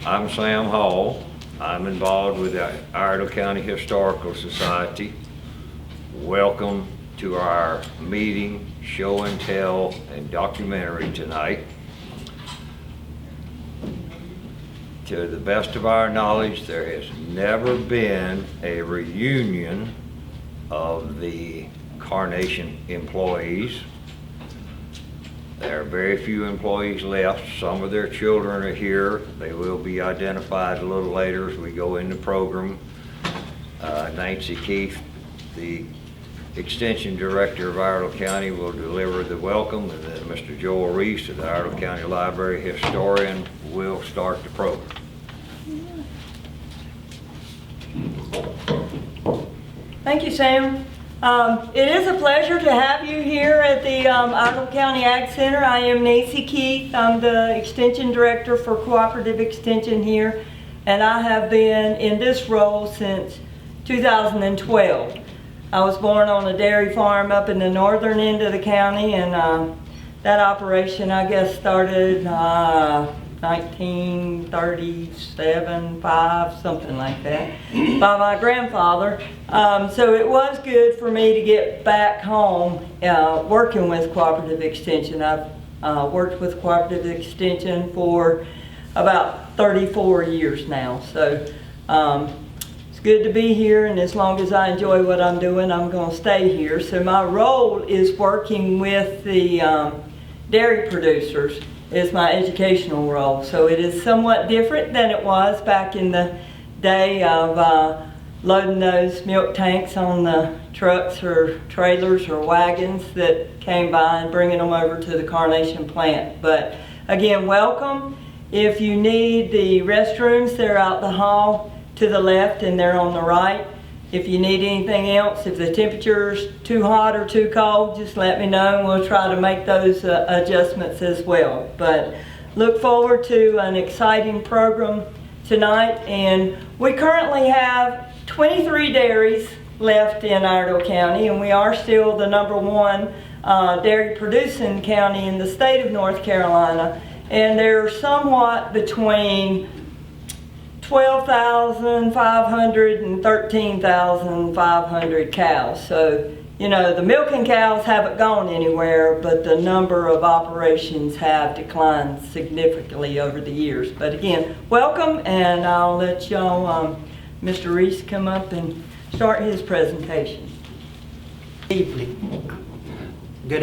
I'm Sam Hall. I'm involved with the Iredell County Historical Society. Welcome to our meeting, show and tell, and documentary tonight. To the best of our knowledge, there has never been a reunion of the Carnation employees. There are very few employees left. Some of their children are here. They will be identified a little later as we go in the program. Nancy Keith, the Extension Director of Iredell County, will deliver the welcome, and then Mr. Joel Reese, the Iredell County Library Historian, will start the program. Thank you, Sam. It is a pleasure to have you here at the Iredell County Ag Center. I am Nancy Keith. I'm the Extension Director for Cooperative Extension here, and I have been in this role since 2012. I was born on a dairy farm up in the northern end of the county, and that operation, I guess, started 1937, 5, something like that, by my grandfather. So it was good for me to get back home working with Cooperative Extension. I've worked with Cooperative Extension for about 34 years now. So it's good to be here, and as long as I enjoy what I'm doing, I'm going to stay here. So my role is working with the dairy producers. Is my educational role. So it is somewhat different than it was back in the day of loading those milk tanks on the trucks or trailers or wagons that came by and bringing them over to the Carnation plant. But again, welcome. If you need the restrooms, they're out the hall to the left and they're on the right. If you need anything else, if the temperature's too hot or too cold, just let me know and we'll try to make those adjustments as well. But look forward to an exciting program tonight. And we currently have 23 dairies left in Iredell County, and we are still the #1 dairy producing county in the state of North Carolina. And they're somewhat between 12,500 and 13,500 cows. So, you know, the milking cows haven't gone anywhere, but the number of operations have declined significantly over the years. But again, welcome, and I'll let y'all, Mr. Reese, come up and start his presentation. Good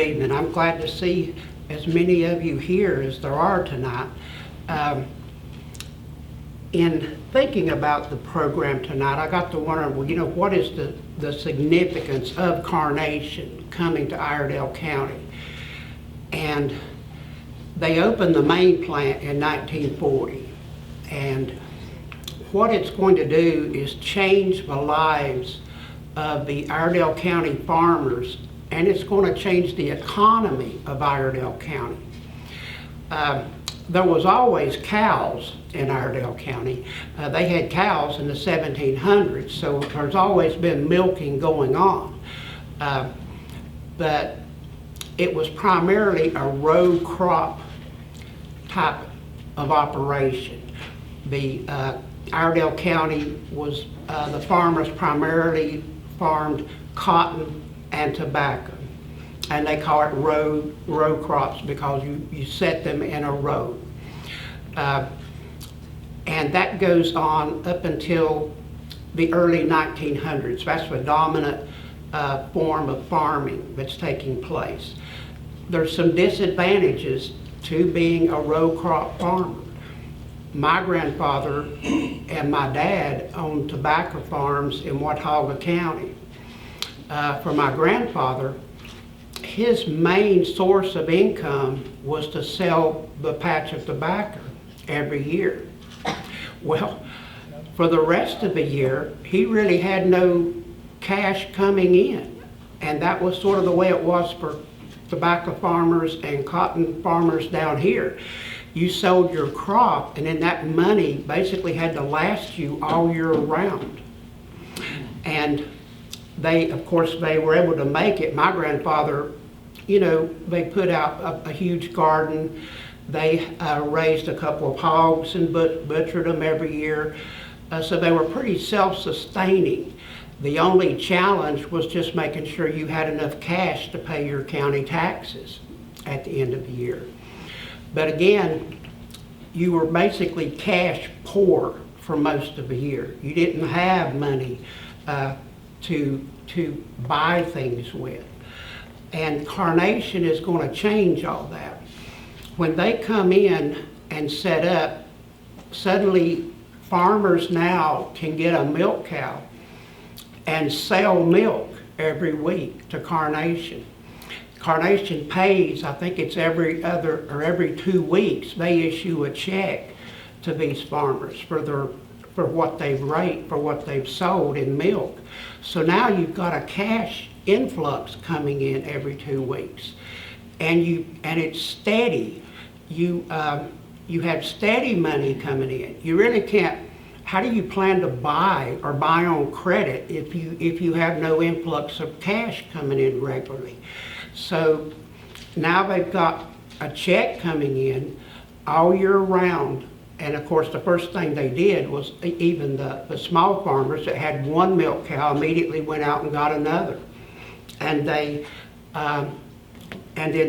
evening. I'm glad to see as many of you here as there are tonight. In thinking about the program tonight, I got to wonder, well, you know, what is the significance of Carnation coming to Iredell County? And they opened the main plant in 1940. And what it's going to do is change the lives of the Iredell County farmers, and it's going to change the economy of Iredell County. There was always cows in Iredell County. They had cows in the 1700s, so there's always been milking going on. But it was primarily a row crop type of operation. The Iredell County was, the farmers primarily farmed cotton and tobacco. And they call it row crops because you set them in a row. And that goes on up until the early 1900s. That's the dominant form of farming that's taking place. There's some disadvantages to being a row crop farmer. My grandfather and my dad owned tobacco farms in Watauga County. For my grandfather, his main source of income was to sell the patch of tobacco every year. Well, for the rest of the year, he really had no cash coming in. And that was sort of the way it was for tobacco farmers and cotton farmers down here. You sold your crop, and then that money basically had to last you all year round. And they, of course, they were able to make it. My grandfather, you know, they put out a huge garden. They raised a couple of hogs and butchered them every year. So they were pretty self-sustaining. The only challenge was just making sure you had enough cash to pay your county taxes at the end of the year. But again, you were basically cash poor for most of the year. You didn't have money to buy things with. And Carnation is going to change all that. When they come in and set up, suddenly farmers now can get a milk cow and sell milk every week to Carnation. Carnation pays, I think it's every 2 weeks, they issue a check to these farmers for what they've sold in milk. So now you've got a cash influx coming in every 2 weeks, and it's steady. You have steady money coming in. You really can't. How do you plan to buy or buy on credit if you have no influx of cash coming in regularly? So now they've got a check coming in all year round. And of course, the first thing they did was even the small farmers that had one milk cow immediately went out and got another. And then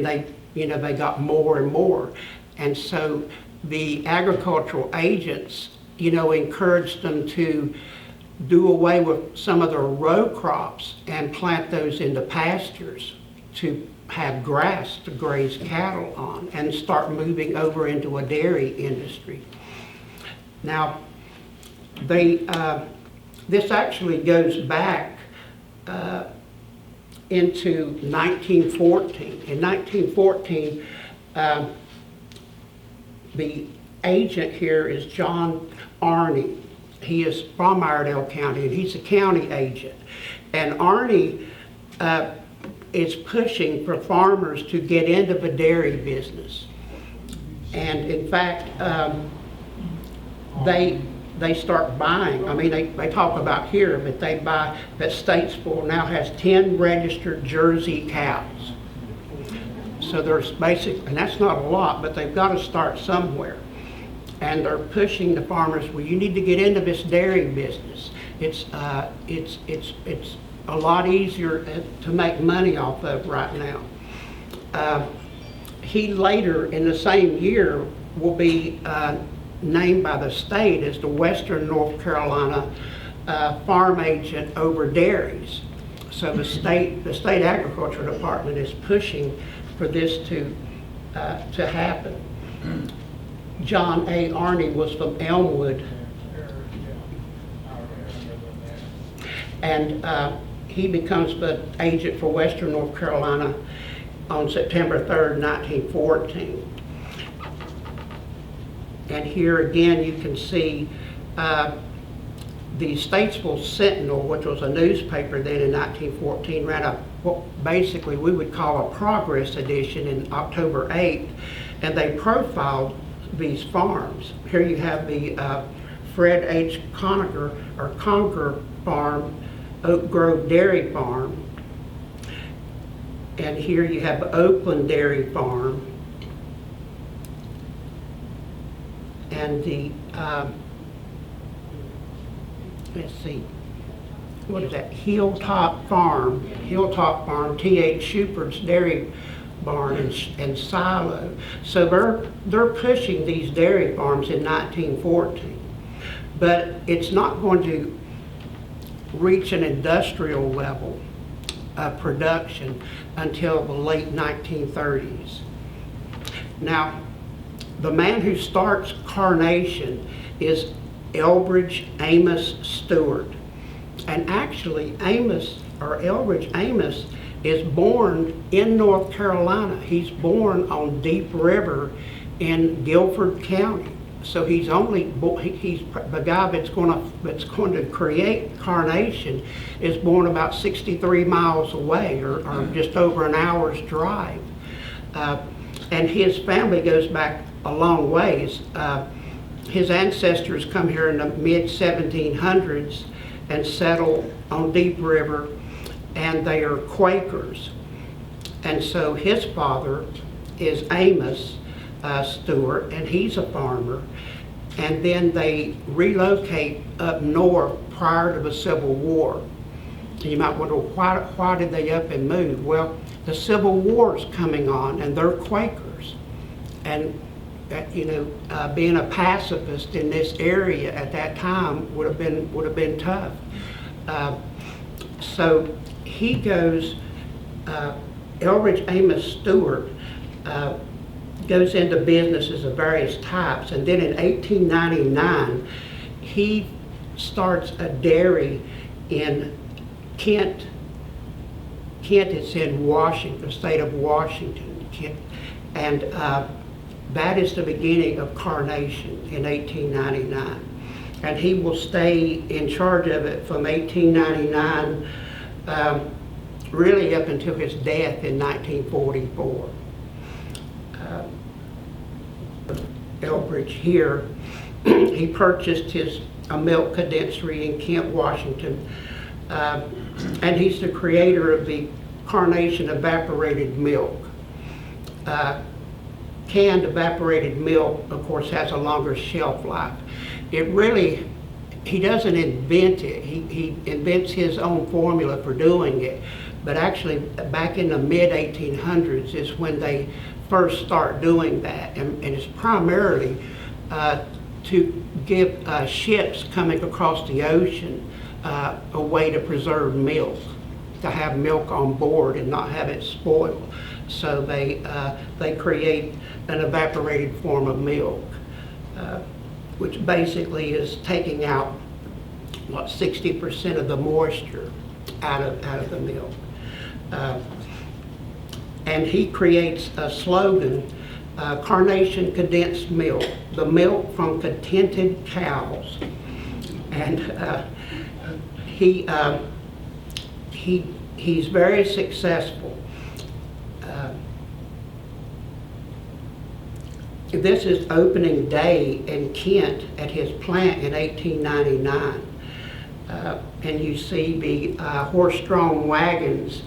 they got more and more. And so the agricultural agents, encouraged them to do away with some of their row crops and plant those into pastures to have grass to graze cattle on and start moving over into a dairy industry. Now, this actually goes back into 1914. In 1914, the agent here is John Arney. He is from Iredell County, and he's a county agent. And Arney is pushing for farmers to get into the dairy business. And in fact, they start buying. I mean, they talk about here, but they buy, that Statesville now has 10 registered Jersey cows. So there's and that's not a lot, but they've got to start somewhere. And they're pushing the farmers, well, you need to get into this dairy business. It's a lot easier to make money off of right now. He later, in the same year, will be named by the state as the Western North Carolina farm agent over dairies. So the state agriculture department is pushing for this to happen. John A. Arney was from Elmwood, and he becomes the agent for Western North Carolina on September 3rd, 1914. And here again you can see the Statesville Sentinel, which was a newspaper then in 1914, ran what basically we would call a progress edition in October 8th, and they profiled these farms. Here you have the Fred H. Conger Farm, Oak Grove Dairy Farm, and here you have Oakland Dairy Farm, and the let's see, what is that? Hilltop Farm, T.H. Schupert's Dairy Barn and Silo. So they're pushing these dairy farms in 1914, but it's not going to reach an industrial level of production until the late 1930s. Now, the man who starts Carnation is Elbridge Amos Stewart. And actually, Elbridge Amos is born in North Carolina. He's born on Deep River in Guilford County. So he's the guy that's going to create Carnation is born about 63 miles away, or just over an hour's drive. And his family goes back a long ways. His ancestors come here in the mid-1700s and settle on Deep River, and they are Quakers. And so his father is Amos, Stewart, and he's a farmer. And then they relocate up north prior to the Civil War. And you might wonder, why did they up and move? Well, the Civil War is coming on, and they're Quakers. And being a pacifist in this area at that time would have been tough. So he goes. Elbridge Amos Stewart goes into businesses of various types, and then in 1899 he starts a dairy in Kent. It's in Washington, the state of Washington, Kent. And that is the beginning of Carnation in 1899. And he will stay in charge of it from 1899 really up until his death in 1944. Elbridge here, he purchased a milk condensery in Kent, Washington, and he's the creator of the Carnation evaporated milk. Canned evaporated milk, of course, has a longer shelf life. He doesn't invent it. He invents his own formula for doing it. But actually, back in the mid-1800s is when they first start doing that. And it's primarily to give ships coming across the ocean a way to preserve milk, to have milk on board and not have it spoil. So they create an evaporated form of milk, which basically is taking out 60% of the moisture out of the milk. And he creates a slogan, Carnation condensed milk, the milk from contented cows. And he's very successful. This is opening day in Kent at his plant in 1899. And you see the horse-drawn wagons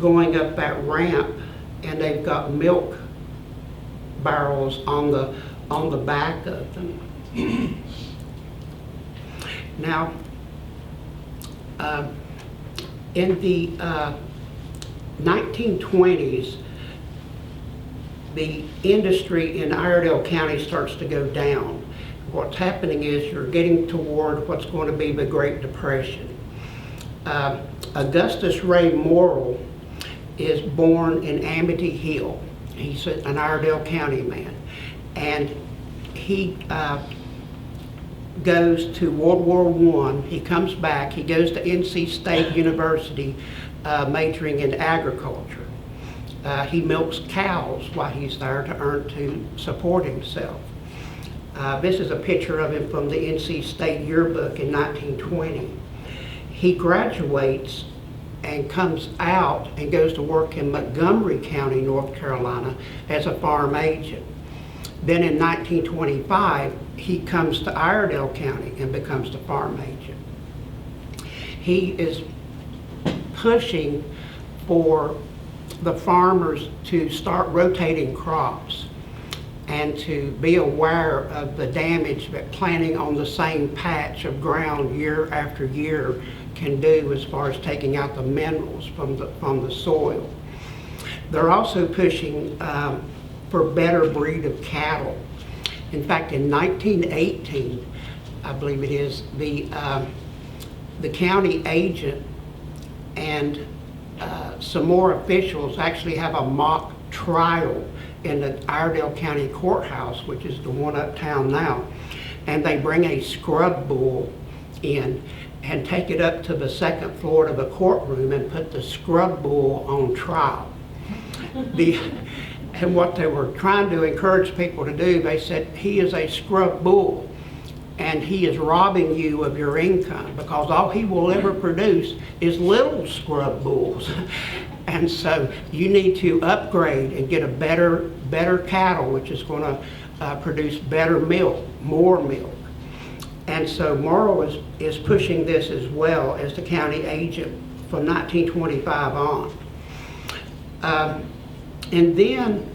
going up that ramp, and they've got milk barrels on the back of them. Now, in the 1920s, the industry in Iredell County starts to go down. What's happening is you're getting toward what's going to be the Great Depression. Augustus Ray Morrill is born in Amity Hill. He's an Iredell County man. And he goes to World War I. He comes back. He goes to NC State University majoring in agriculture. He milks cows while he's there to support himself. This is a picture of him from the NC State yearbook in 1920. He graduates and comes out and goes to work in Montgomery County, North Carolina as a farm agent. Then in 1925, he comes to Iredell County and becomes the farm agent. He is pushing for the farmers to start rotating crops and to be aware of the damage that planting on the same patch of ground year after year can do as far as taking out the minerals from the soil. They're also pushing for better breed of cattle. In fact, in 1918, I believe it is, the county agent and some more officials actually have a mock trial in the Iredell County Courthouse, which is the one uptown now. And they bring a scrub bull in and take it up to the second floor of the courtroom and put the scrub bull on trial. And what they were trying to encourage people to do, they said, he is a scrub bull and he is robbing you of your income because all he will ever produce is little scrub bulls. And so you need to upgrade and get a better cattle, which is going to produce better milk, more milk. And so Morrill is pushing this as well as the county agent from 1925 on. And then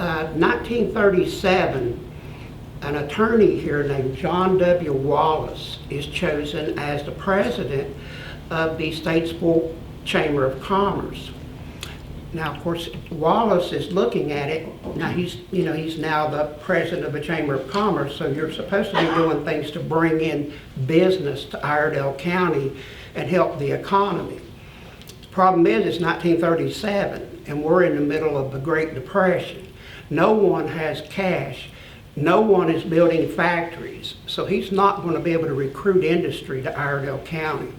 1937, an attorney here named John W. Wallace is chosen as the president of the Statesville Chamber of Commerce. Now, of course, Wallace is looking at it. Now, he's now the president of the Chamber of Commerce, so you're supposed to be doing things to bring in business to Iredell County and help the economy. The problem is, it's 1937, and we're in the middle of the Great Depression. No one has cash. No one is building factories, so he's not going to be able to recruit industry to Iredell County.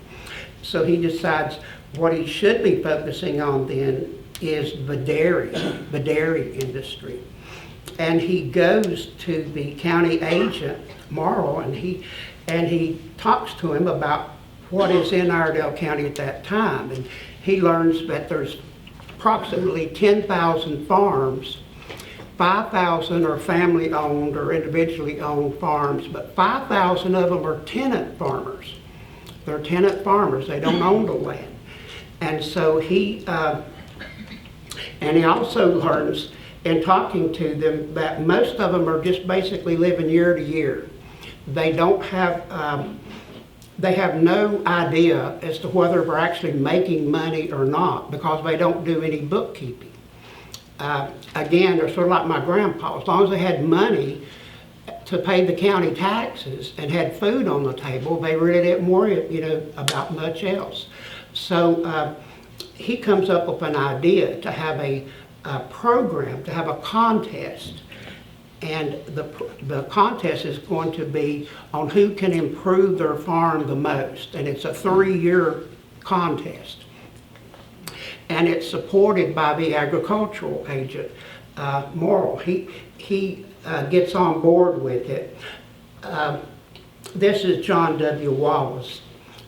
So he decides what he should be focusing on then is the dairy industry. And he goes to the county agent, Morrill, and he talks to him about what is in Iredell County at that time. And he learns that there's approximately 10,000 farms. 5,000 are family-owned or individually owned farms, but 5,000 of them are tenant farmers. They're tenant farmers. They don't own the land. And so he also learns in talking to them that most of them are just basically living year to year. They don't have, they have no idea as to whether they're actually making money or not because they don't do any bookkeeping. Again, they're sort of like my grandpa. As long as they had money to pay the county taxes and had food on the table, they really didn't worry, about much else. So he comes up with an idea to have a program, to have a contest. And the contest is going to be on who can improve their farm the most. And it's a 3-year contest. And it's supported by the agricultural agent, Morrill. He gets on board with it. This is John W. Wallace,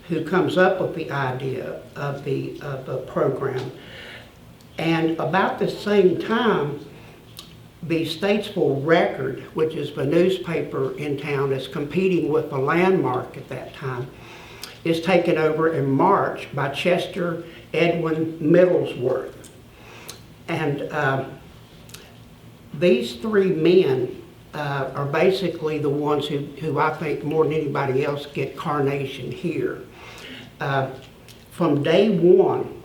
who comes up with the idea of the program. And about the same time, the Statesville Record, which is the newspaper in town that's competing with the Landmark at that time, is taken over in March by Chester Edwin Middlesworth. And these 3 men are basically the ones who I think more than anybody else get Carnation here. From day one,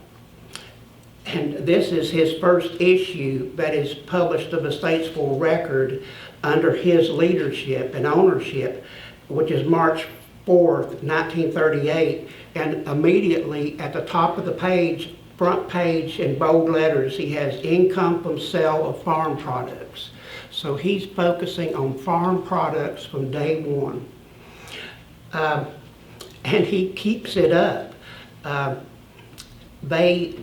and this is his first issue that is published of the Statesville Record under his leadership and ownership, which is March 4th, 1938, and immediately at the top of the page, front page in bold letters, he has income from sale of farm products. So he's focusing on farm products from day one. And he keeps it up. They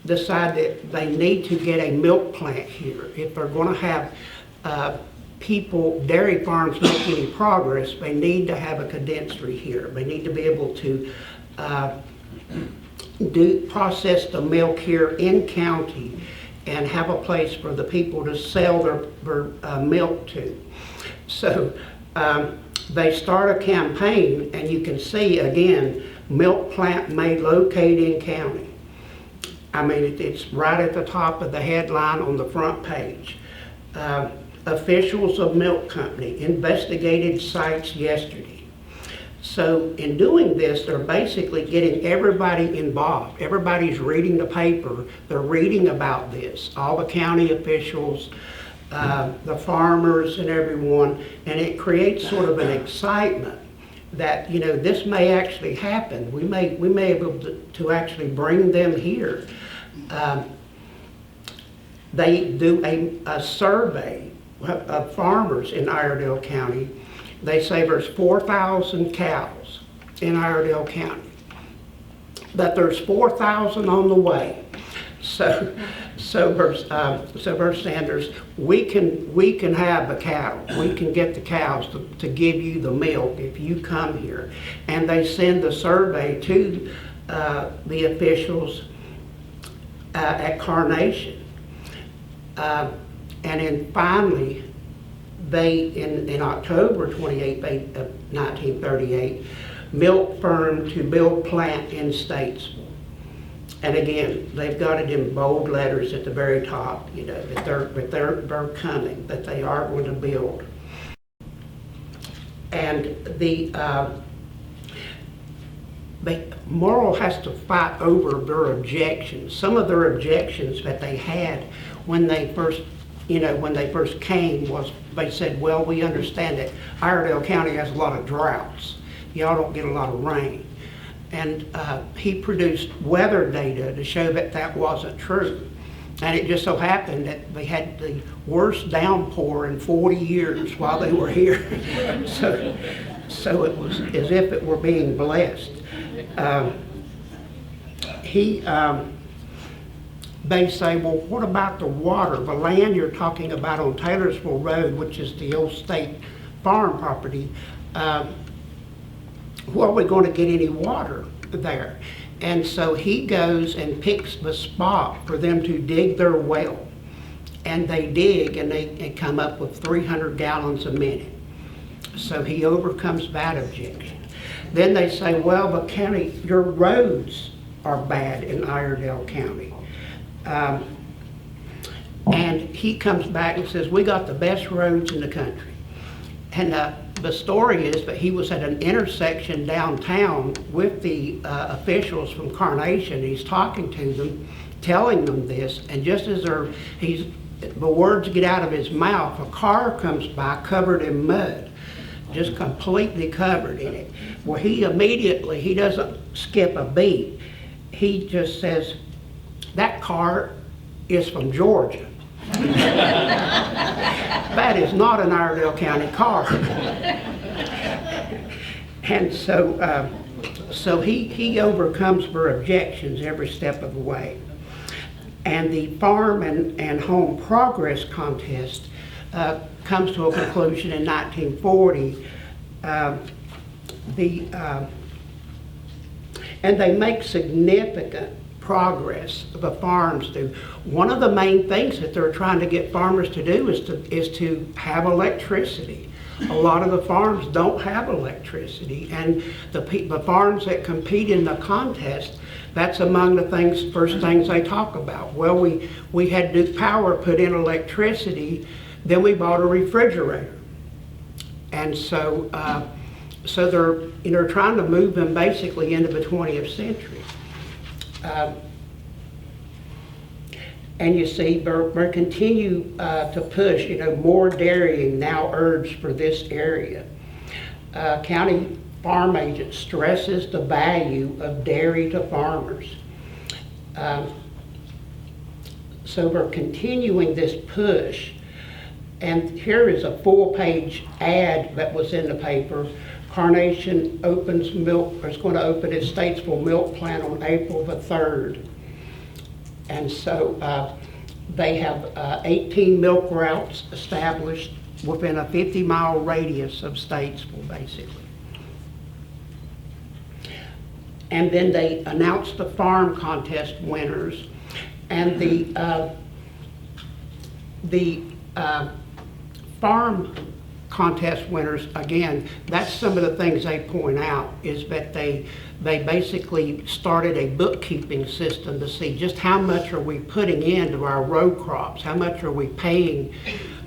decide that they need to get a milk plant here. If they're going to have dairy farms make any progress, they need to have a condensery here. They need to be able to process the milk here in county and have a place for the people to sell their milk to. So they start a campaign, and you can see again, milk plant may locate in county. I mean, it's right at the top of the headline on the front page. Officials of milk company investigated sites yesterday. So in doing this, they're basically getting everybody involved. Everybody's reading the paper. They're reading about this. All the county officials, the farmers and everyone, and it creates sort of an excitement that, this may actually happen. We may be able to actually bring them here. They do a survey of farmers in Iredell County. They say there's 4,000 cows in Iredell County, that there's 4,000 on the way. So there's Sanders, we can have the cattle. We can get the cows to give you the milk if you come here. And they send the survey to the officials at Carnation. And then finally, in October 28, 1938, milk firm to build plant in Statesville. And again, they've got it in bold letters at the very top, you know, that they're coming, that they are going to build. And Morrill has to fight over their objections. Some of their objections that they had when they first, when they first came was, they said, well, we understand that Iredell County has a lot of droughts. Y'all don't get a lot of rain. And he produced weather data to show that that wasn't true. And it just so happened that they had the worst downpour in 40 years while they were here. So it was as if it were being blessed. They say, well, what about the water? The land you're talking about on Taylorsville Road, which is the old state farm property, where are we going to get any water there? And so he goes and picks the spot for them to dig their well. And they dig, and they come up with 300 gallons a minute. So he overcomes that objection. Then they say, well, the county, your roads are bad in Iredell County. And he comes back and says, we got the best roads in the country. And the story is that he was at an intersection downtown with the officials from Carnation. He's talking to them, telling them this, and just as the words get out of his mouth, a car comes by covered in mud, just completely covered in it. Well, he doesn't skip a beat. He just says, that car is from Georgia. That is not an Iredell County car. And so he overcomes their objections every step of the way. And the farm and home progress contest comes to a conclusion in 1940. And they make significant progress, the farms do. One of the main things that they're trying to get farmers to do is to have electricity. A lot of the farms don't have electricity, and the farms that compete in the contest, that's among the first things they talk about. Well, we had Duke Power put in electricity, then we bought a refrigerator. And so they're trying to move them basically into the 20th century. And you see, they continue to push, more dairying now urged for this area. County farm agent stresses the value of dairy to farmers. So we're continuing this push. And here is a full-page ad that was in the paper. Carnation is going to open its Statesville milk plant on April the 3rd. And so they have 18 milk routes established within a 50-mile radius of Statesville, basically. And then they announced the farm contest winners. And the farm contest winners, again, that's some of the things they point out, is that they basically started a bookkeeping system to see just how much are we putting into our row crops, how much are we paying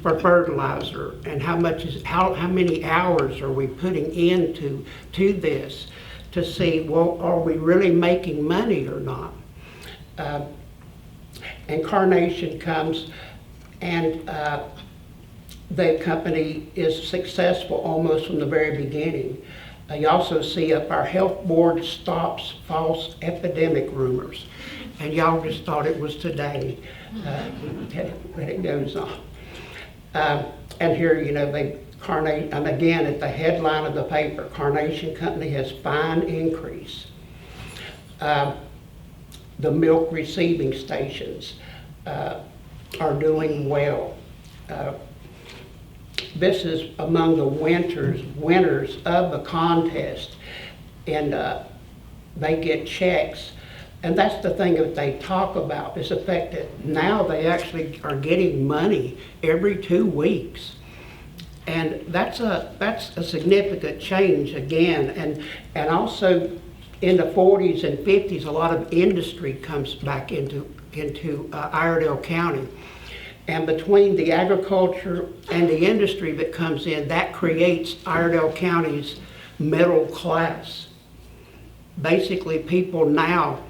for fertilizer, and how many hours are we putting into this to see, well, are we really making money or not? And Carnation comes, and the company is successful almost from the very beginning. You also see up our health board stops false epidemic rumors. And y'all just thought it was today that it goes on. And here, and again, at the headline of the paper, Carnation Company has fine increase. The milk receiving stations are doing well. This is among the winners of the contest, and they get checks. And that's the thing that they talk about, is the fact that now they actually are getting money every 2 weeks. And that's a significant change again. And also in the 40s and 50s, a lot of industry comes back into Iredell County. And between the agriculture and the industry that comes in, that creates Iredell County's middle class. Basically, people now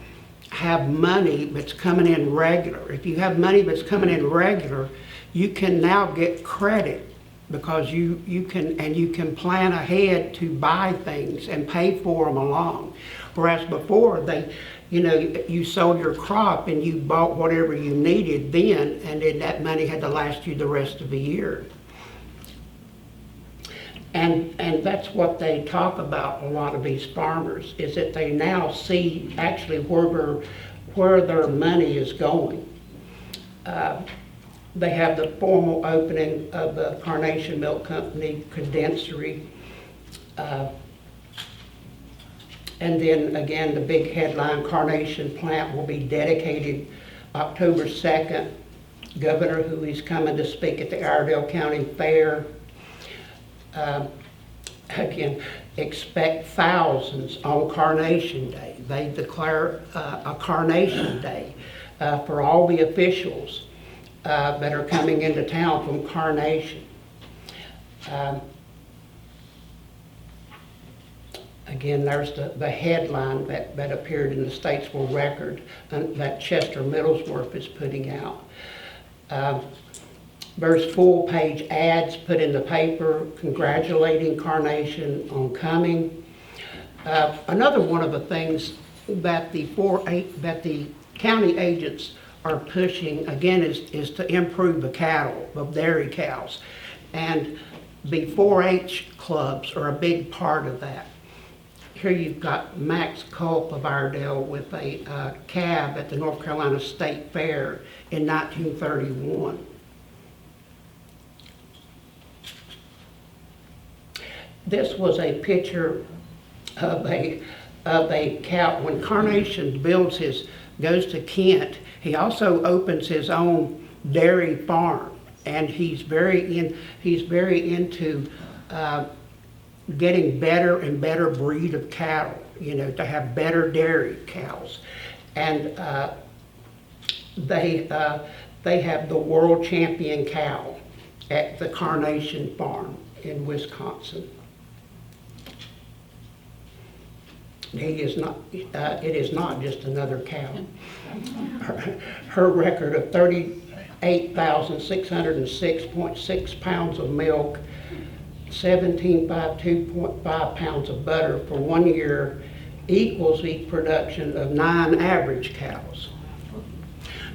have money that's coming in regular. If you have money that's coming in regular, you can now get credit because you can plan ahead to buy things and pay for them along. Whereas before, you sold your crop and you bought whatever you needed then, and then that money had to last you the rest of the year. And that's what they talk about, a lot of these farmers, is that they now see actually where their money is going. They have the formal opening of the Carnation Milk Company condensery. And then again, the big headline, Carnation plant will be dedicated October 2nd. Governor, who is coming to speak at the Iredell County Fair. Again, expect thousands on Carnation Day. They declare a Carnation Day for all the officials that are coming into town from Carnation. Again, there's the headline that appeared in the Statesville Record that Chester Middlesworth is putting out. There's full-page ads put in the paper congratulating Carnation on coming. Another one of the things that the county agents are pushing, again, is to improve the cattle, the dairy cows. And the 4-H clubs are a big part of that. Here you've got Max Culp of Iredell with a cab at the North Carolina State Fair in 1931. This was a picture of a cow. When Carnation goes to Kent, he also opens his own dairy farm, and he's very into getting better and better breed of cattle, to have better dairy cows. And they have the world champion cow at the Carnation farm in Wisconsin. It is not just another cow. Her record of 38,606.6 pounds of milk, 17.2 pounds of butter for 1 year equals the production of 9 average cows.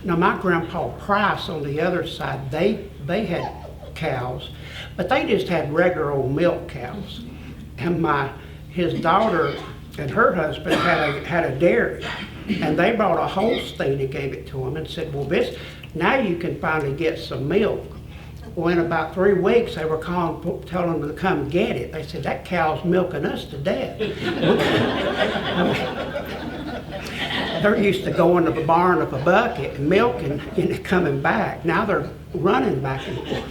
Now my grandpa Price on the other side, they had cows, but they just had regular old milk cows. And his daughter and her husband had a dairy, and they bought a Holstein and gave it to him and said, well, now you can finally get some milk. Well, in about 3 weeks, they were telling them to come get it. They said, that cow's milking us to death. They're used to going to the barn with a bucket and milking and coming back. Now they're running back and forth.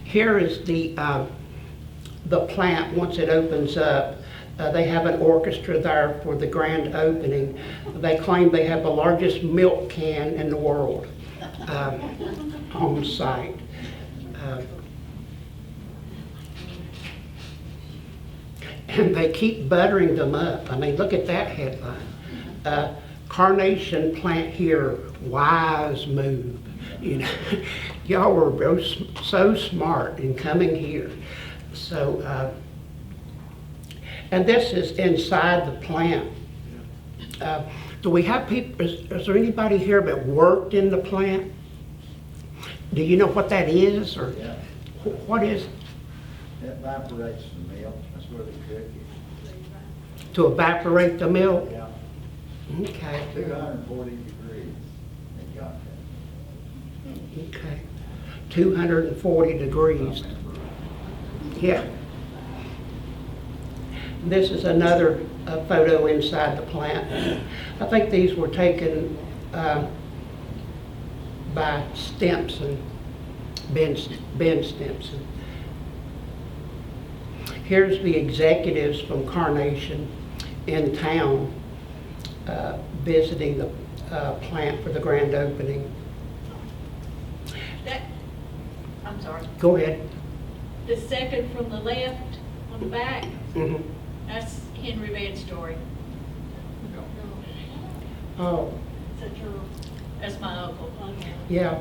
Here is the plant once it opens up. They have an orchestra there for the grand opening. They claim they have the largest milk can in the world on site. And they keep buttering them up. I mean, look at that headline. Carnation plant here, wise move. Y'all were so smart in coming here. So, and this is inside the plant. Do we have people, is there anybody here that worked in the plant? Do you know what that is, or Yeah. what is? It evaporates the milk, that's where they cook it. To evaporate the milk? Yeah. Okay, 240 degrees, they got that. okay. 240 degrees. Yeah. This is another photo inside the plant. I think these were taken by Stimson, Ben Stimson. Here's the executives from Carnation in town visiting the plant for the grand opening. I'm sorry, Go ahead. the second from the left on the back, Mhm. that's Henry Van Story. Oh, That's my uncle. yeah.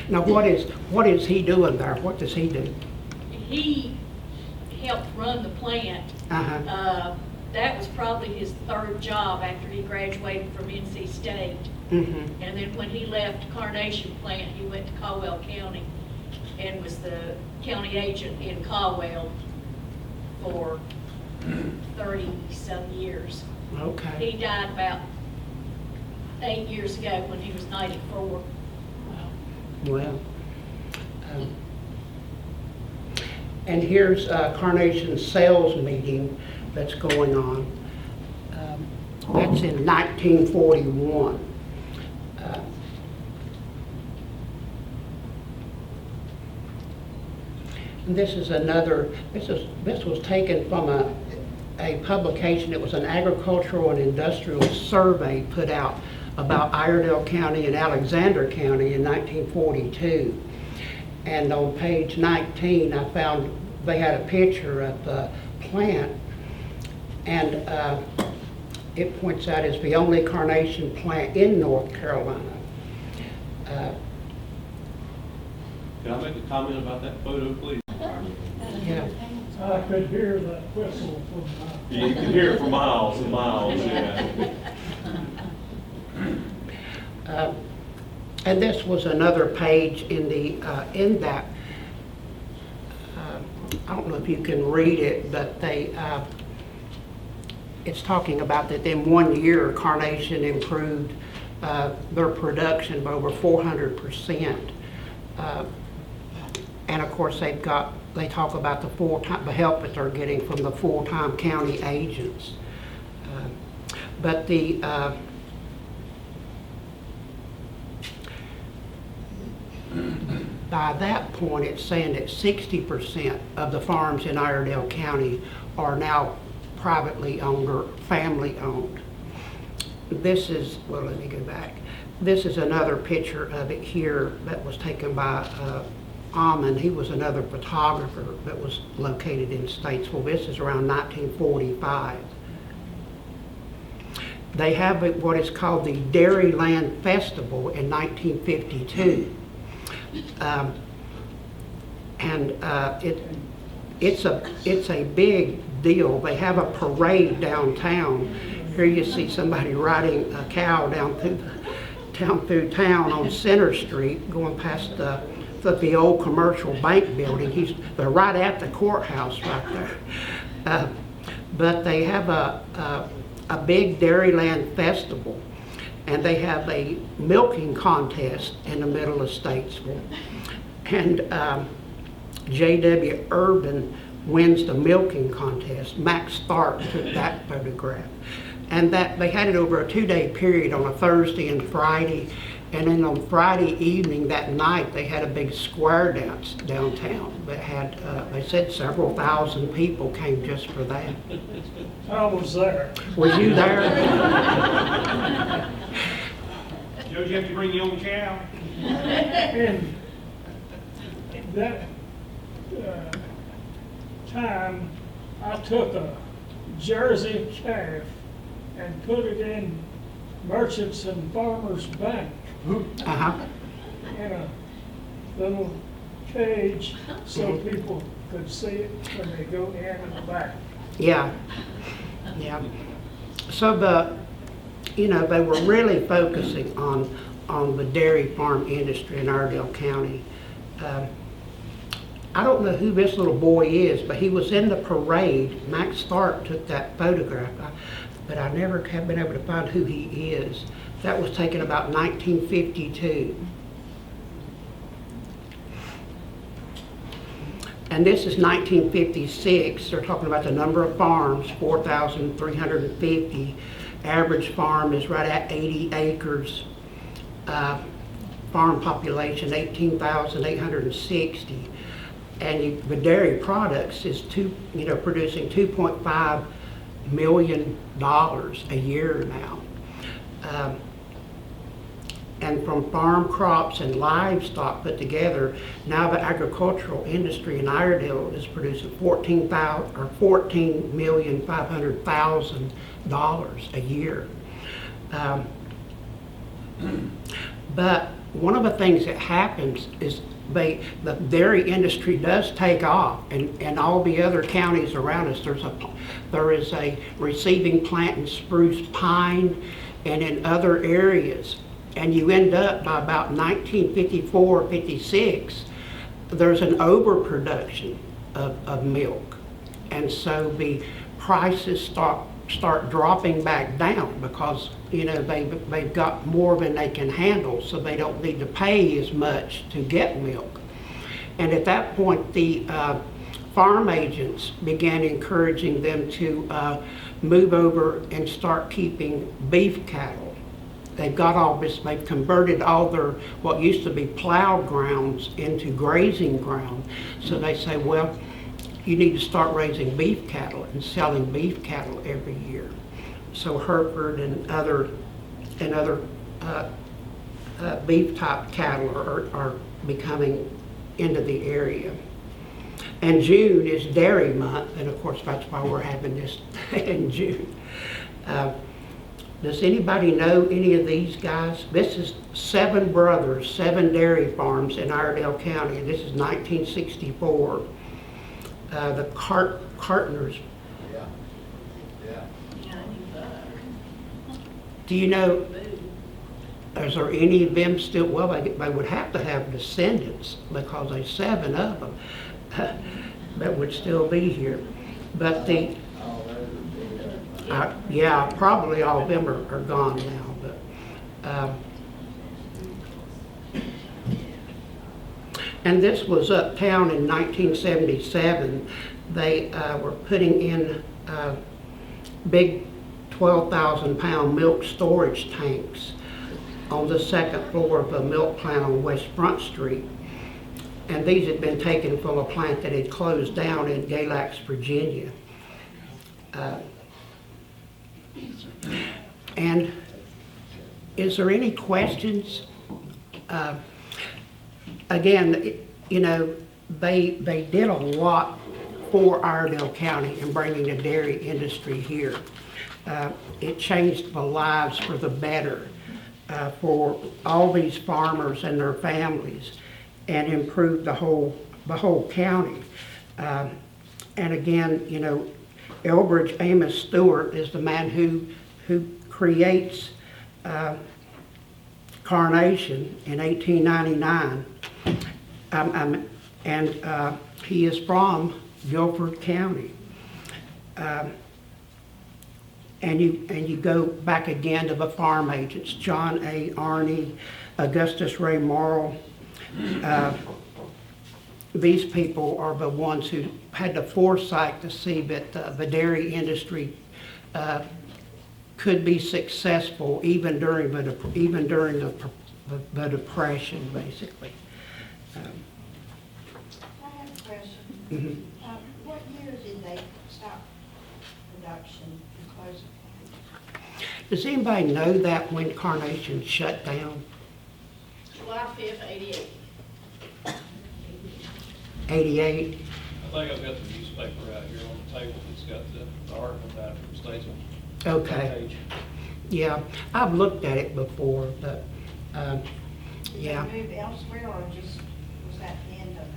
Now, what is he doing there? What does he do? He helped run the plant. Uh-huh. That was probably his third job after he graduated from NC State. Mhm. And then when he left Carnation plant, he went to Caldwell County and was the county agent in Caldwell for 30-some years. Okay. He died about 8 years ago when he was 94. Well, and here's Carnation's sales meeting that's going on. That's in 1941. And this is another, this was taken from a publication. It was an agricultural and industrial survey put out about Iredell County and Alexander County in 1942. And on page 19, I found they had a picture of the plant, and it points out it's the only Carnation plant in North Carolina. Can I make a comment about that photo, please? Yeah. I could hear that whistle from my... You can hear it for miles and miles, yeah. And this was another page in the in that. I don't know if you can read it, but they. It's talking about that in 1 year, Carnation improved their production by over 400%. And of course, they talk about the help that they're getting from the full-time county agents. But by that point, it's saying that 60% of the farms in Iredell County are now privately owned or family owned. This is, well, let me go back. This is another picture of it here that was taken by Almond. He was another photographer that was located in Statesville. This is around 1945. They have what is called the Dairyland Festival in 1952. It's a big deal. They have a parade downtown. Here you see somebody riding a cow down through town on Center Street, going past the old commercial bank building. They're right at the courthouse right there. But they have a big Dairyland Festival, and they have a milking contest in the middle of Statesville. And J.W. Urban wins the milking contest. Max Tharp took that photograph. And that they had it over a 2-day period on a Thursday and Friday. And then on Friday evening, that night, they had a big square dance downtown that had, they said several thousand people came just for that. I was there. Was you there? Joe, you have to bring your own cow? And that time, I took a Jersey calf and put it in Merchants and Farmers Bank Uh-huh. in a little cage so people could see it when they go in and back. Yeah. Yeah. So they were really focusing on the dairy farm industry in Iredell County. I don't know who this little boy is, but he was in the parade. Max Tharp took that photograph, but I never have been able to find who he is. That was taken about 1952. And this is 1956. They're talking about the number of farms, 4,350. Average farm is right at 80 acres. Farm population, 18,860. the dairy products is producing $2.5 million a year now. And from farm crops and livestock put together, now the agricultural industry in Iredell is producing $14,500,000 a year. But one of the things that happens is the dairy industry does take off, and all the other counties around us, there is a receiving plant in Spruce Pine and in other areas. And you end up by about 1954, 56, there's an overproduction of milk. And so the prices start dropping back down because, they've got more than they can handle, so they don't need to pay as much to get milk. And at that point, the farm agents began encouraging them to move over and start keeping beef cattle. They've got all this, they've converted all their, what used to be plowed grounds into grazing ground. So they say, well, you need to start raising beef cattle and selling beef cattle every year. So Hereford and other beef type cattle are becoming into the area. And June is dairy month, and of course that's why we're having this in June. Does anybody know any of these guys? This is 7 brothers, 7 dairy farms in Iredell County, and this is 1964. The Cartners. Yeah. Do you know, is there any of them still, well, they would have to have descendants because there's 7 of them that would still be here. But yeah, probably all of them are gone now, but and this was uptown in 1977. They were putting in big 12,000-pound milk storage tanks on the 2nd floor of a milk plant on West Front Street. And these had been taken from a plant that had closed down in Galax, Virginia. And is there any questions? Again, they did a lot for Iredell County in bringing the dairy industry here. It changed the lives for the better for all these farmers and their families, and improved the whole county. And again, Elbridge Amos Stewart is the man who creates Carnation in 1899, and he is from Guilford County. And you go back again to the farm agents, John A. Arney, Augustus Ray Morrill. These people are the ones who had the foresight to see that the dairy industry could be successful even during the Depression, basically. I have a question. Mhm. What year did they stop production and close it? Does anybody know that when Carnation shut down? July 5th, 88. 88? I think I've got the newspaper out here on the table. It's got the article about it from Statesville. Okay. Page. Yeah, I've looked at it before, but yeah. Did they move elsewhere, or just was that the end of it?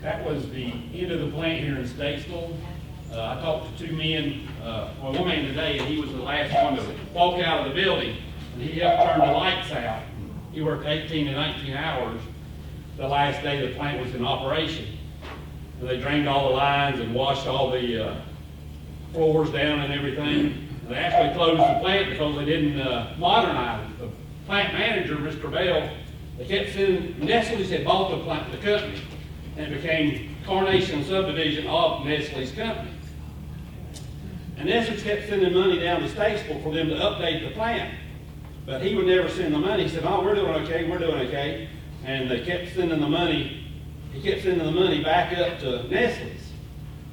That was the end of the plant here in Statesville. I talked to 2 men, well, 1 man today, and he was the last one to walk out of the building, and he helped turn the lights out. He worked 18 to 19 hours the last day the plant was in operation. And they drained all the lines and washed all the floors down and everything. They actually closed the plant because they didn't modernize it. The plant manager, Mr. Bell, they kept sending, Nestle's had bought the company, and it became Carnation subdivision of Nestle's company. And Nestle's kept sending money down to Statesville for them to update the plant. But he would never send the money. He said, oh, we're doing okay, we're doing okay. and they kept sending the money, he kept sending the money back up to Nestle's.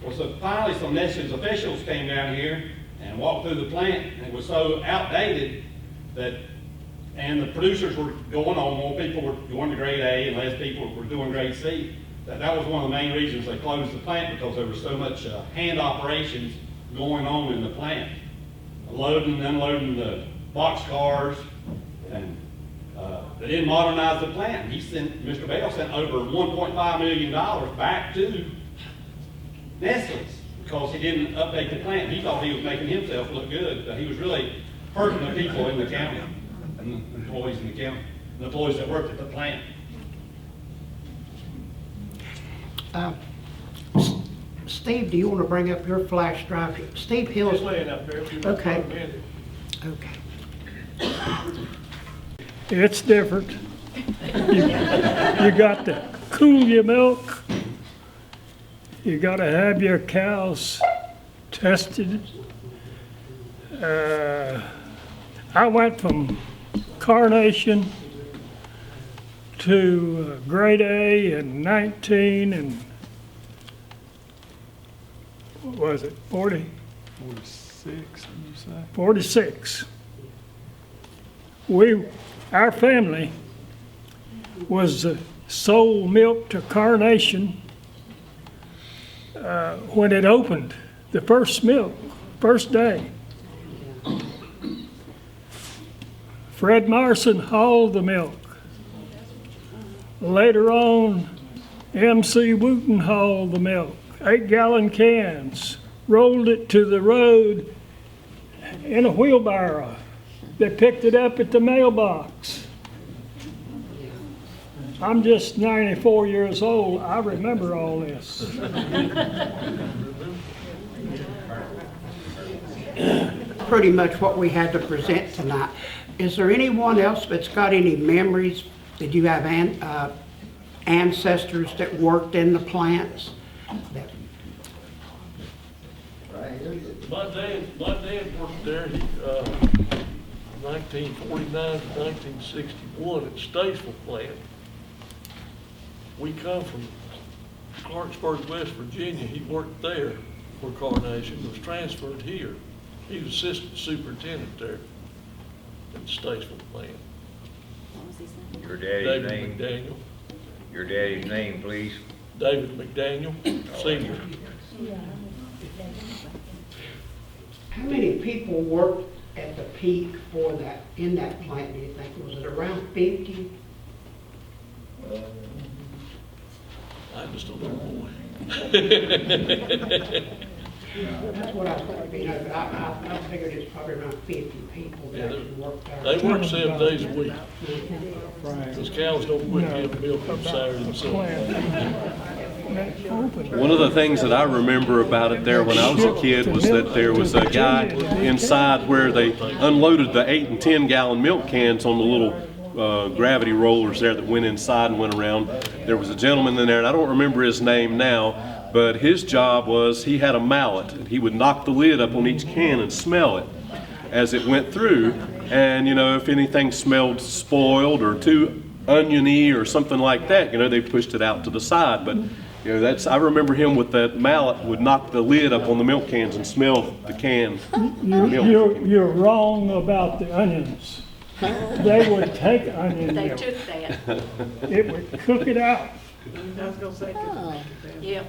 Well, so finally some Nestle's officials came down here and walked through the plant, and it was so outdated that, and the producers were going on, more people were going to grade A and less people were doing grade C. That was one of the main reasons they closed the plant, because there was so much hand operations going on in the plant. Loading and unloading the box cars, and they didn't modernize the plant. Mr. Bell sent over $1.5 million back to Nestle's because he didn't update the plant. He thought he was making himself look good, but he was really hurting the people in the county, and the employees in the county, the employees that worked at the plant. Steve, do you want to bring up your flash drive? Steve Hill's. It's laying up there. Okay. Okay. It's different. You got to cool your milk. You got to have your cows tested. I went from Carnation to grade A in 19 and what was it, 40? 46. Our family was sold milk to Carnation when it opened, the first day. Fred Morrison hauled the milk. Later on, M.C. Wooten hauled the milk, 8-gallon cans, rolled it to the road in a wheelbarrow. They picked it up at the mailbox. I'm just 94 years old. I remember all this. Pretty much what we had to present tonight. Is there anyone else that's got any memories? Did you have ancestors that worked in the plants? My dad worked there, 1949 to 1961 at Statesville plant. We come from Clarksburg, West Virginia. He worked there for Carnation, was transferred here. He was assistant superintendent there at the Statesville plant. Your daddy's David name? McDaniel. Your daddy's name, please. David McDaniel, Senior. How many people worked at the peak for that, in that plant, do you think? Was it around 50? I'm just a little boy. That's what I thought, you know, but I figured it's probably around 50 people that actually worked there. They work 7 days a week. Because cows don't quit giving milk on Saturday and Sunday. One of the things that I remember about it there when I was a kid was that there was a guy inside where they unloaded the 8 and 10 gallon milk cans on the little gravity rollers there that went inside and went around. There was a gentleman in there, and I don't remember his name now, but his job was he had a mallet, and he would knock the lid up on each can and smell it as it went through. And, you know, if anything smelled spoiled or too oniony or something like that, you know, they pushed it out to the side. But, you know, I remember him with that mallet would knock the lid up on the milk cans and smell the can. You're wrong about the onions. They would take onion They milk. took that, It would cook it out, yeah.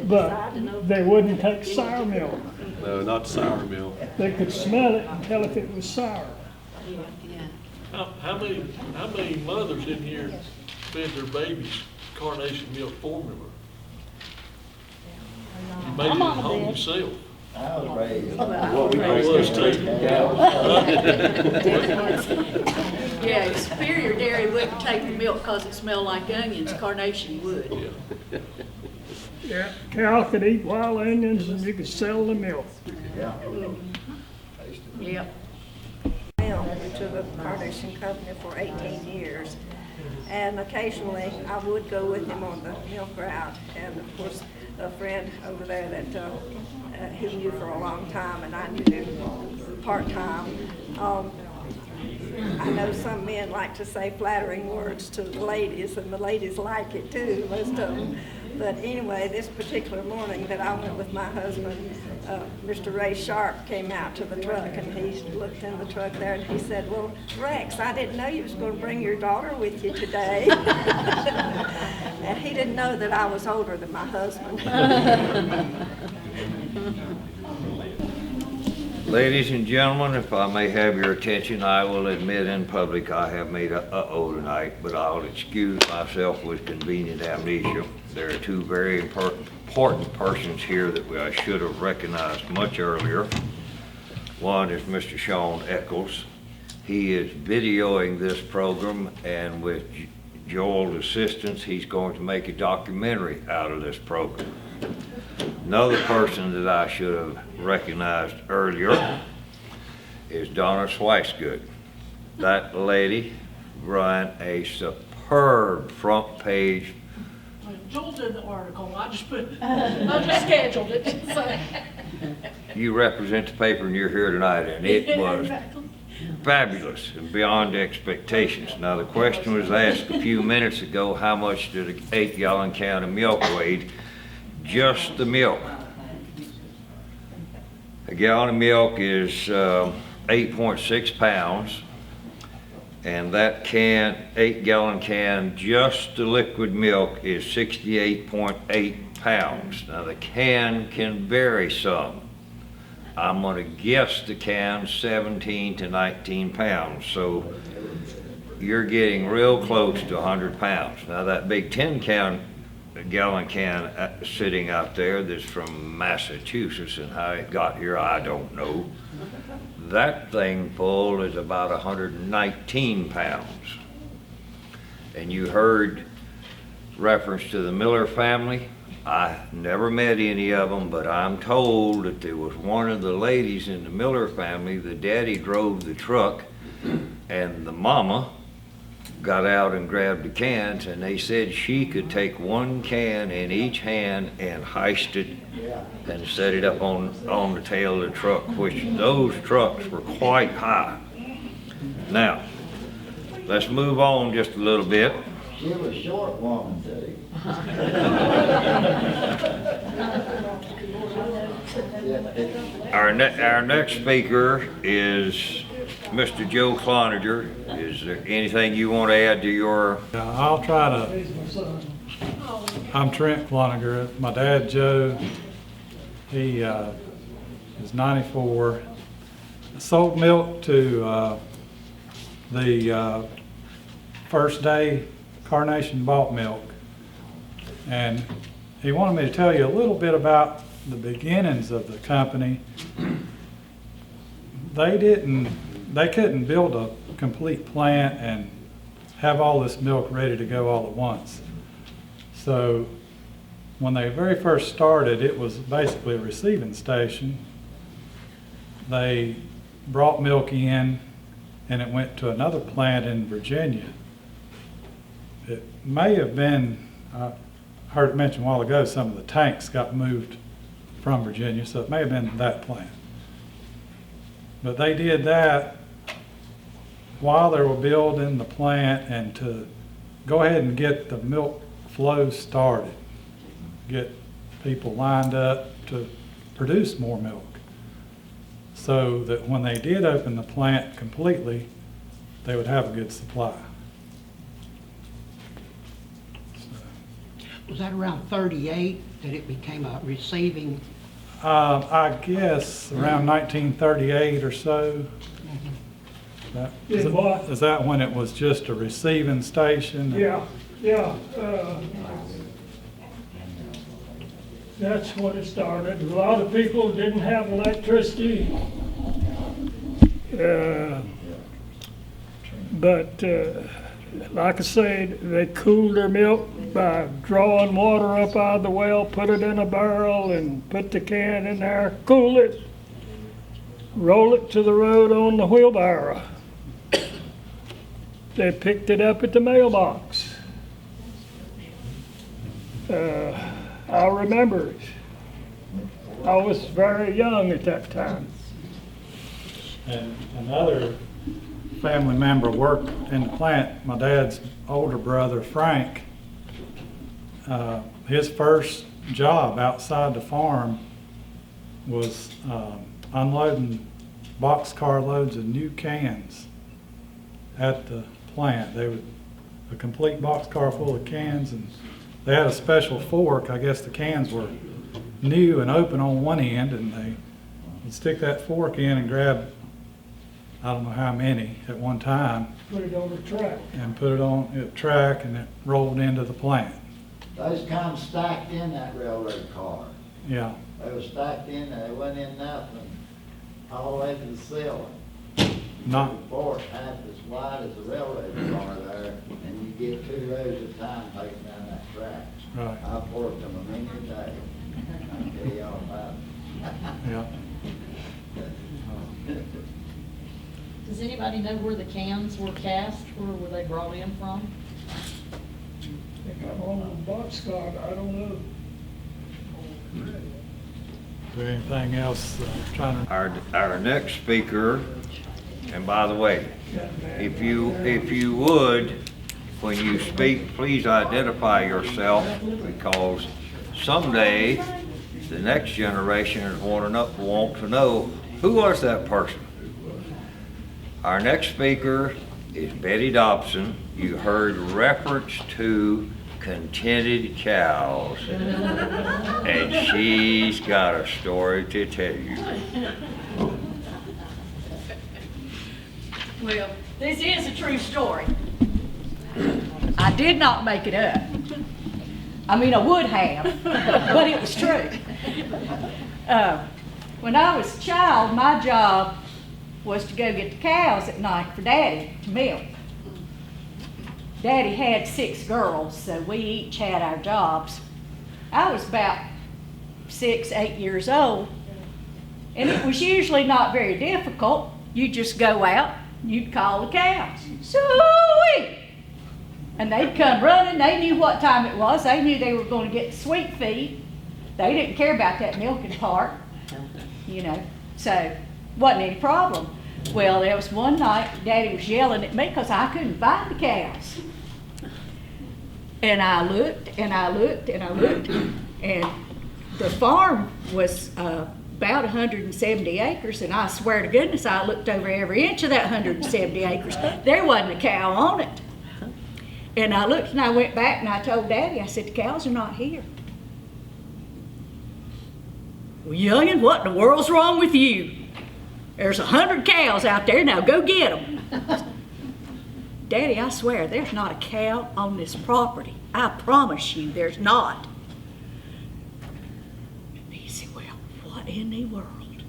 but they wouldn't take sour milk. No, not sour milk. They could smell it and tell if it was sour. How many mothers in here fed their babies Carnation milk formula? You made it at home yourself. I was raised. I was too. Yeah, Superior Dairy wouldn't take the milk because it smelled like onions, Carnation would. Yeah, cow could eat wild onions and you could sell the milk. Yeah. Yeah. To the Carnation Company for 18 years. And occasionally I would go with him on the milk route. And of course, a friend over there that he knew for a long time, and I knew him part-time. I know some men like to say flattering words to the ladies, and the ladies like it too, most of them. But anyway, this particular morning that I went with my husband, Mr. Ray Sharp came out to the truck, and he looked in the truck there, and he said, "Well, Rex, I didn't know you was going to bring your daughter with you today." And he didn't know that I was older than my husband. Ladies and gentlemen, if I may have your attention, I will admit in public I have made a uh-oh tonight, but I'll excuse myself with convenient amnesia. There are two very important persons here that I should have recognized much earlier. One is Mr. Sean Eccles. He is videoing this program, and with Joel's assistance, he's going to make a documentary out of this program. Another person that I should have recognized earlier is Donna Swicegood. That lady ran a superb front page. Joel did the article, I just scheduled it, so. You represent the paper and you're here tonight, and it was Exactly. fabulous and beyond expectations. Now, the question was asked a few minutes ago, how much did an 8-gallon can of milk weigh? Just the milk. A gallon of milk is 8.6 pounds, and that 8-gallon can, just the liquid milk, is 68.8 pounds. Now, the can vary some. I'm going to guess the can 17 to 19 pounds, so you're getting real close to 100 pounds. Now, that big 10-gallon can sitting out there that's from Massachusetts, and how it got here, I don't know. That thing full is about 119 pounds. And you heard reference to the Miller family. I never met any of them, but I'm told that there was one of the ladies in the Miller family, the daddy drove the truck, and the mama got out and grabbed the cans, and they said she could take one can in each hand and heist it and set it up on the tail of the truck, which those trucks were quite high. Now, let's move on just a little bit. She was a short woman, too. Our next speaker is Mr. Joe Cloninger. Is there anything you want to add to your? I'll try to. I'm Trent Cloninger. My dad, Joe, he is 94. I sold milk to the first day Carnation bought milk. And he wanted me to tell you a little bit about the beginnings of the company. They couldn't build a complete plant and have all this milk ready to go all at once. So when they very first started, it was basically a receiving station. They brought milk in, and it went to another plant in Virginia. It may have been, I heard it mentioned a while ago, some of the tanks got moved from Virginia, so it may have been that plant. But they did that while they were building the plant, and to go ahead and get the milk flow started, get people lined up to produce more milk, so that when they did open the plant completely, they would have a good supply. Was that around 38 that it became a receiving? I guess around 1938 or so. Is that when it was just a receiving station? Yeah. That's when it started. A lot of people didn't have electricity. But like I said, they cooled their milk by drawing water up out of the well, put it in a barrel, and put the can in there, cool it, roll it to the road on the wheelbarrow. They picked it up at the mailbox. I remember it. I was very young at that time. And another family member worked in the plant. My dad's older brother, Frank, his first job outside the farm was unloading boxcar loads of new cans at the plant. They would, a complete boxcar full of cans, and they had a special fork. I guess the cans were new and open on one end, and they would stick that fork in and grab, I don't know how many at one time, Put it on the track. and put it on a track, and it rolled into the plant. Those come stacked in that railroad car. Yeah, They were stacked in there, they went in nothing, all the way to the ceiling. not, The fork half as wide as the railroad car there, and you get 2 rows at a time taking down that track. right, I've worked them a many a day. I'll tell you all about it. yeah. Does anybody know where the cans were cast? Where were they brought in from? They got on the boxcar, I don't know. Is there anything else trying to? Our next speaker, and by the way, if you would, when you speak, please identify yourself, because someday the next generation is want to know who was that person. Our next speaker is Betty Dobson. You heard reference to contented cows, and she's got a story to tell you. Well, this is a true story. I did not make it up. I mean, I would have, but it was true. When I was a child, my job was to go get the cows at night for Daddy to milk. Daddy had 6 girls, so we each had our jobs. I was about 6, 8 years old, and it was usually not very difficult. You just go out, you'd call the cows, "Suey!" And they'd come running. They knew what time it was. They knew they were going to get the sweet feed. They didn't care about that milking part, you know, so wasn't any problem. Well, there was one night Daddy was yelling at me because I couldn't find the cows. And I looked, and I looked, and I looked, and the farm was about 170 acres, and I swear to goodness, I looked over every inch of that 170 acres. There wasn't a cow on it. And I looked, and I went back, and I told Daddy, I said, the cows are not here. Well, youngin', what in the world's wrong with you? There's 100 cows out there, now go get them. Daddy, I swear, there's not a cow on this property. I promise you, there's not. He said, well, what in the world?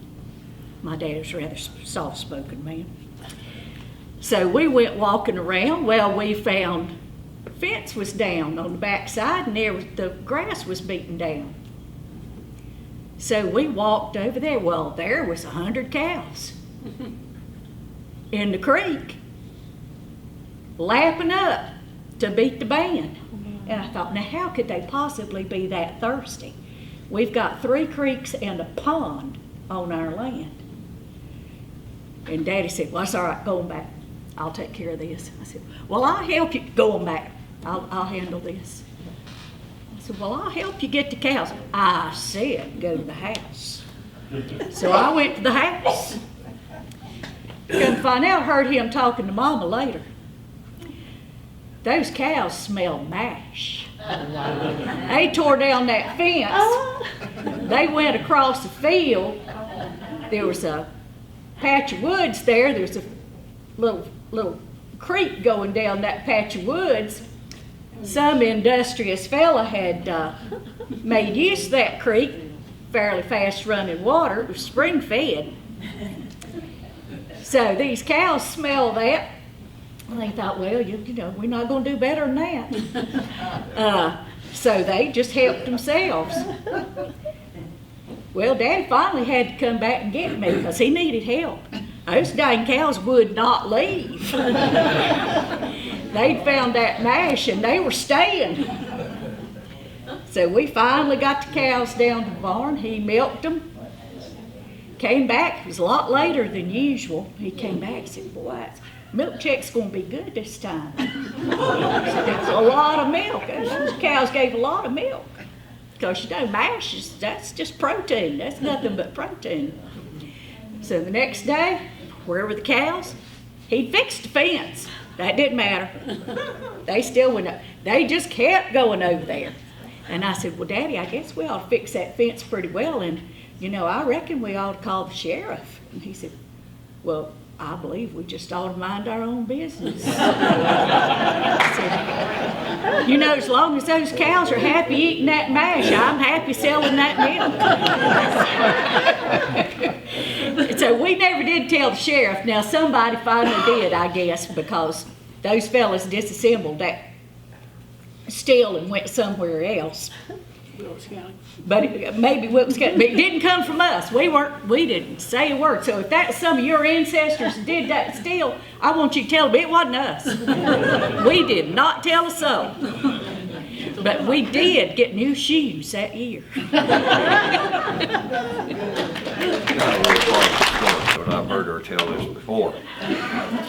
My dad was a rather soft-spoken man. So we went walking around. Well, we found the fence was down on the back side, and the grass was beaten down. So we walked over there. Well, there was 100 cows in the creek, lapping up to beat the band. And I thought, now how could they possibly be that thirsty? We've got 3 creeks and a pond on our land. And Daddy said, well, that's all right, going back. I'll take care of this. I said, well, I'll help you. Going back, I'll handle this. I said, well, I'll help you get the cows. I said, go to the house. So I went to the house. Come find out, heard him talking to Mama later. Those cows smell mash. They tore down that fence. They went across the field. There was a patch of woods there. There's a little creek going down that patch of woods. Some industrious fella had made use of that creek, fairly fast running water. It was spring fed. So these cows smell that. And they thought, well, you know, we're not going to do better than that. So they just helped themselves. Well, Daddy finally had to come back and get me because he needed help. Those dang cows would not leave. They'd found that mash and they were staying. So we finally got the cows down to the barn. He milked them. Came back. It was a lot later than usual. He came back and said, boy, milk check's gonna be good this time. It's a lot of milk. Those cows gave a lot of milk. Because you know, mash that's just protein. That's nothing but protein. So the next day, where were the cows? He'd fixed the fence. That didn't matter. They still went up. They just kept going over there. And I said, well, Daddy, I guess we ought to fix that fence pretty well. And, you know, I reckon we ought to call the sheriff. And he said, well, I believe we just ought to mind our own business. I said, you know, as long as those cows are happy eating that mash, I'm happy selling that milk. So we never did tell the sheriff. Now, somebody finally did, I guess, because those fellas disassembled that still and went somewhere else. But maybe Wilkes County, but it didn't come from us. We didn't say a word. So if that's some of your ancestors did that still, I want you to tell them it wasn't us. We did not tell a soul. But we did get new shoes that year. But I've heard her tell this before.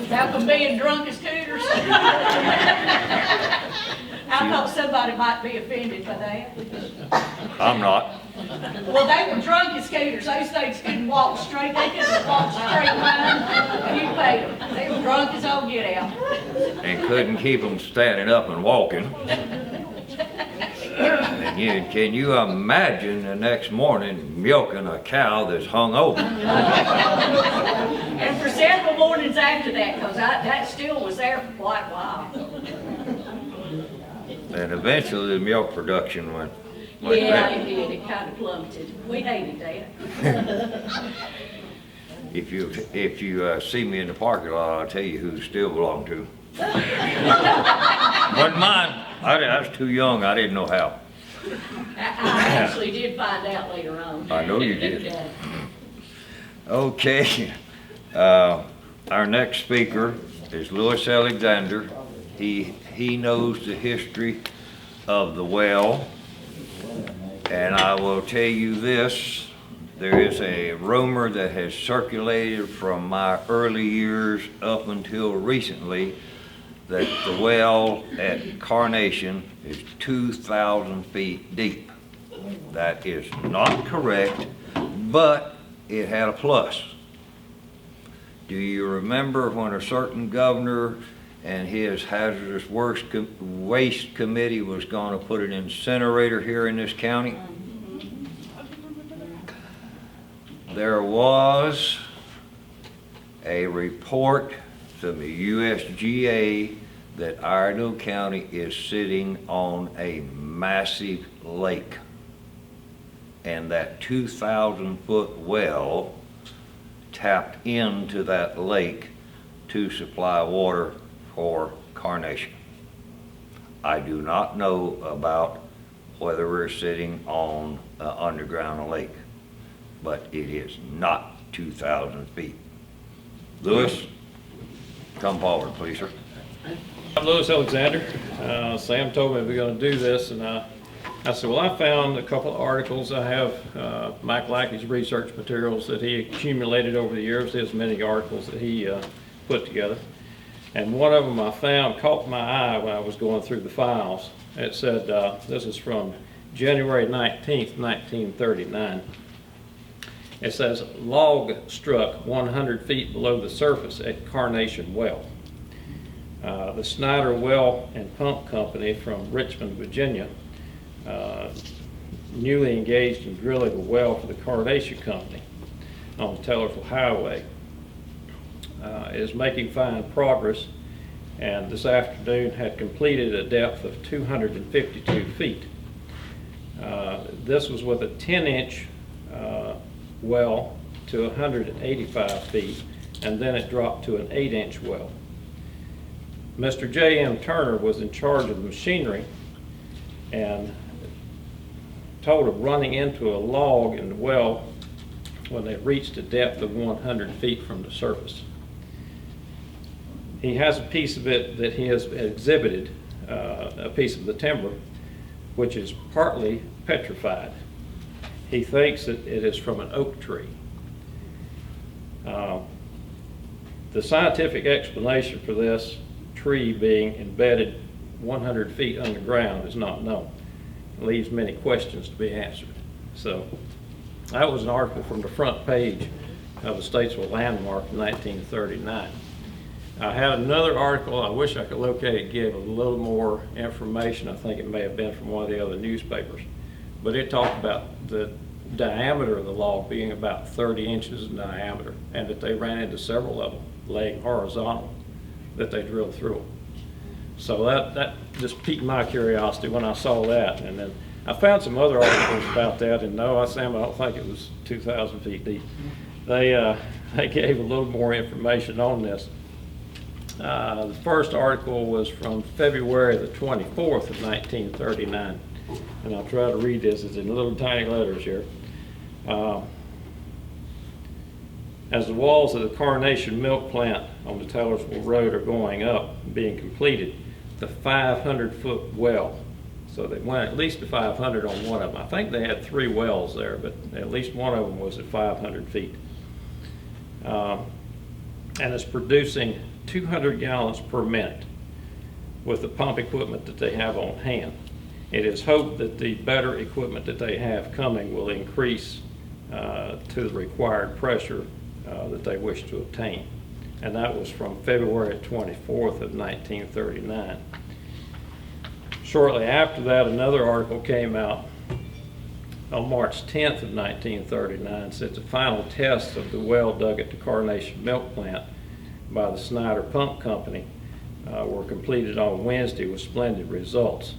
That was being drunk as cooters. I thought somebody might be offended by that. I'm not. Well, they were drunk as cooters. Those things couldn't walk straight. They couldn't walk straight line. You paid them. They were drunk as all get out. And couldn't keep them standing up and walking. And can you imagine the next morning milking a cow that's hung over? And for several mornings after that, because that still was there for quite a while. And eventually the milk production went Yeah, down. it did. It kind of plummeted. We hated that. If you see me in the parking lot, I'll tell you who it still belonged to. Wasn't mine. I was too young. I didn't know how. I actually did find out later on. I know you did. Okay. Our next speaker is Louis Alexander. He knows the history of the well. And I will tell you this. There is a rumor that has circulated from my early years up until recently that the well at Carnation is 2,000 feet deep. That is not correct, but it had a plus. Do you remember when a certain governor and his hazardous waste committee was going to put an incinerator here in this county? There was a report from the USGA that Iredell County is sitting on a massive lake. And that 2,000-foot well tapped into that lake to supply water for Carnation. I do not know about whether we're sitting on an underground lake, but it is not 2,000 feet. Louis, come forward, please, sir. I'm Louis Alexander. Sam told me we were going to do this, and I said, well, I found a couple of articles. I have Mike Lackey's research materials that he accumulated over the years. There's many articles that he put together. And one of them I found caught my eye when I was going through the files. It said, this is from January 19th, 1939. It says, log struck 100 feet below the surface at Carnation Well. The Snyder Well and Pump Company from Richmond, Virginia, newly engaged in drilling a well for the Carnation Company on the Taylorsville Highway, is making fine progress, and this afternoon had completed a depth of 252 feet. This was with a 10-inch well to 185 feet, and then it dropped to an 8-inch well. Mr. J.M. Turner was in charge of the machinery and told of running into a log in the well when they reached a depth of 100 feet from the surface. He has a piece of it that he has exhibited, a piece of the timber, which is partly petrified. He thinks that it is from an oak tree. The scientific explanation for this tree being embedded 100 feet underground is not known. It leaves many questions to be answered. So that was an article from the front page of the Statesville Landmark in 1939. I had another article, I wish I could locate it, give a little more information. I think it may have been from one of the other newspapers. But it talked about the diameter of the log being about 30 inches in diameter, and that they ran into several of them laying horizontal, that they drilled through them. So that just piqued my curiosity when I saw that. And then I found some other articles about that, and no, Sam, I don't think it was 2,000 feet deep. They gave a little more information on this. The first article was from February the 24th of 1939, and I'll try to read this. It's in little tiny letters here. As the walls of the Carnation milk plant on the Taylorsville Road are going up, being completed, the 500-foot well. So they went at least to 500 on one of them. I think they had 3 wells there, but at least one of them was at 500 feet. And it's producing 200 gallons per minute with the pump equipment that they have on hand. It is hoped that the better equipment that they have coming will increase to the required pressure that they wish to obtain. And that was from February 24th of 1939. Shortly after that, another article came out on March 10th of 1939, said the final tests of the well dug at the Carnation milk plant by the Snyder Pump Company were completed on Wednesday with splendid results.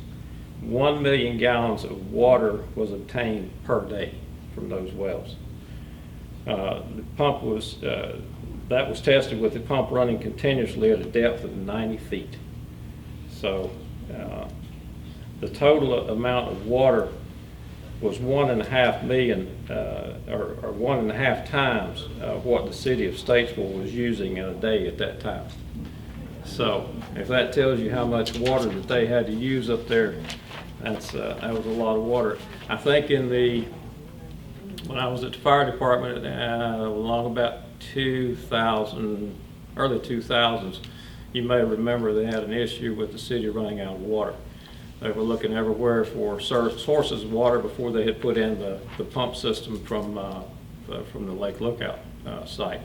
1 million gallons of water was obtained per day from those wells. The pump was, that was tested with the pump running continuously at a depth of 90 feet. So the total amount of water was 1.5 million, or 1.5 times what the city of Statesville was using in a day at that time. So if that tells you how much water that they had to use up there, that was a lot of water. I think when I was at the fire department along about 2000, early 2000s, you may remember they had an issue with the city running out of water. They were looking everywhere for sources of water before they had put in the pump system from the Lake Lookout site.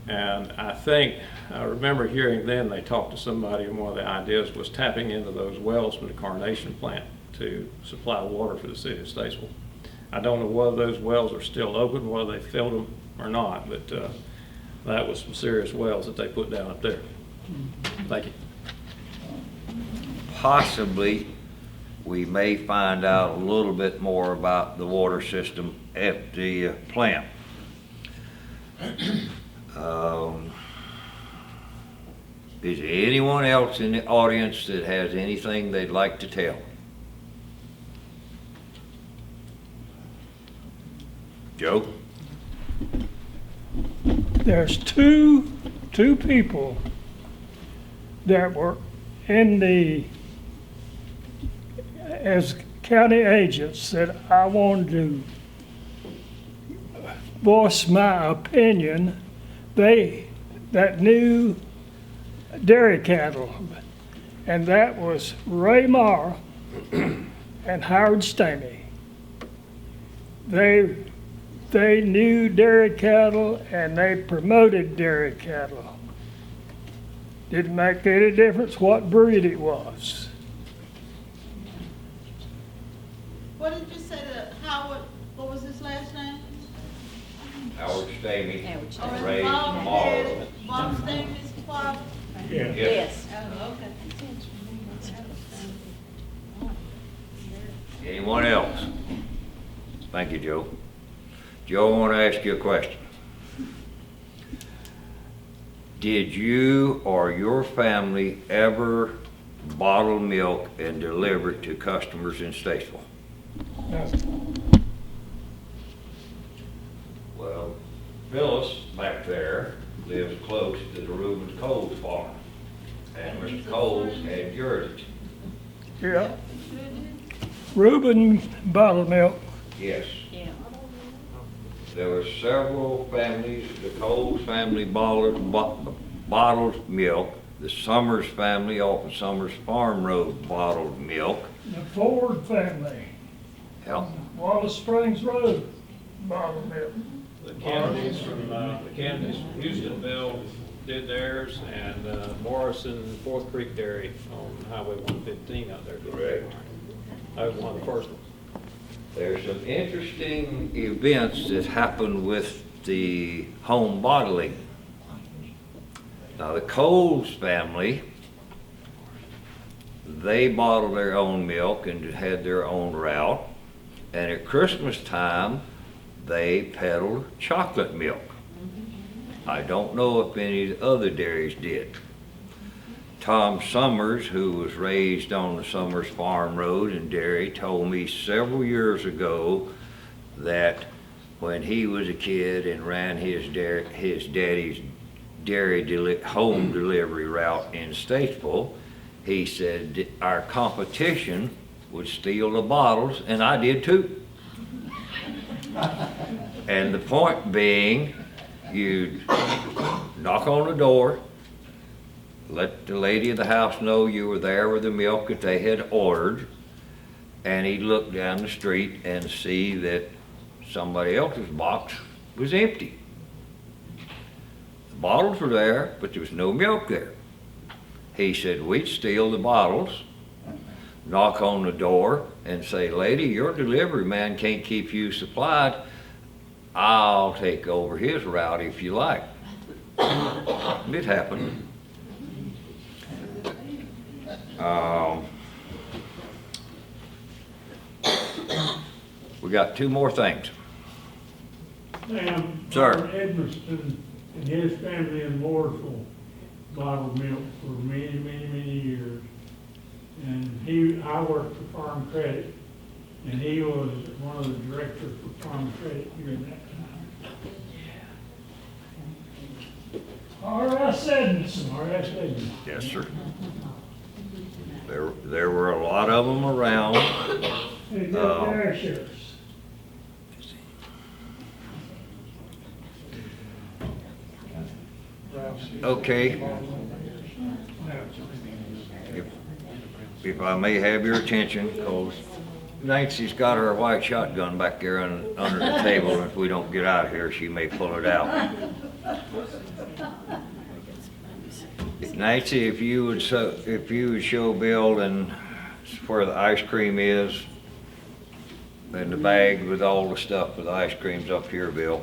And I remember hearing then they talked to somebody, and one of the ideas was tapping into those wells from the Carnation plant to supply water for the city of Statesville. I don't know whether those wells are still open, whether they filled them or not, but that was some serious wells that they put down up there. Thank you. Possibly, we may find out a little bit more about the water system at the plant. Is there anyone else in the audience that has anything they'd like to tell? Joe? There's two people that were as county agents that I wanted to voice my opinion. That knew dairy cattle, and that was Ray Marr and Howard Stamey. They knew dairy cattle and they promoted dairy cattle. Didn't make any difference what breed it was. What did you say that Howard, what was his last name? Howard Stamey, Oh, Ray Bob Marr. had Bob Stamey's father? Yes. Oh, okay. Anyone else? Thank you, Joe. Joe, I want to ask you a question. Did you or your family ever bottle milk and deliver it to customers in Statesville? No. Well, Phyllis back there lives close to the Reuben Coles farm, and Mr. Coles had yours. Yeah. Reuben bottled milk. Yes. There were several families. The Coles family bottled bottled milk. The Summers family off of Summers Farm Road bottled milk. The Ford family, Yeah. Wallace Springs Road, bottled milk. The Kennedys from Houstonville did theirs, and Morrison, Fourth Creek Dairy on Highway 115 out there. Correct. I was one of the first ones. There's some interesting events that happen with the home bottling. Now, the Coles family, they bottled their own milk and had their own route. And at Christmas time, they peddled chocolate milk. I don't know if any of the other dairies did. Tom Summers, who was raised on the Summers Farm Road and Dairy, told me several years ago that when he was a kid and ran his daddy's dairy home delivery route in Statesville, he said our competition would steal the bottles, and I did too. And the point being, you'd knock on the door, let the lady of the house know you were there with the milk that they had ordered, and he'd look down the street and see that somebody else's box was empty. The bottles were there, but there was no milk there. He said, we'd steal the bottles, knock on the door, and say, lady, your delivery man can't keep you supplied. I'll take over his route if you like. It happened. We got two more things. Sam, Sir. Robert Edmiston and his family in Mooresville bottled milk for many, many, many years. And I worked for Farm Credit, and he was one of the directors for Farm Credit during that time. R.S. Edmiston. Yes, sir. There were a lot of them around. They got their shares. Okay. If I may have your attention, because Nancy's got her white shotgun back there under the table, and if we don't get out of here, she may pull it out. Nancy, if you would show Bill and where the ice cream is, and the bag with all the stuff for the ice cream's up here, Bill.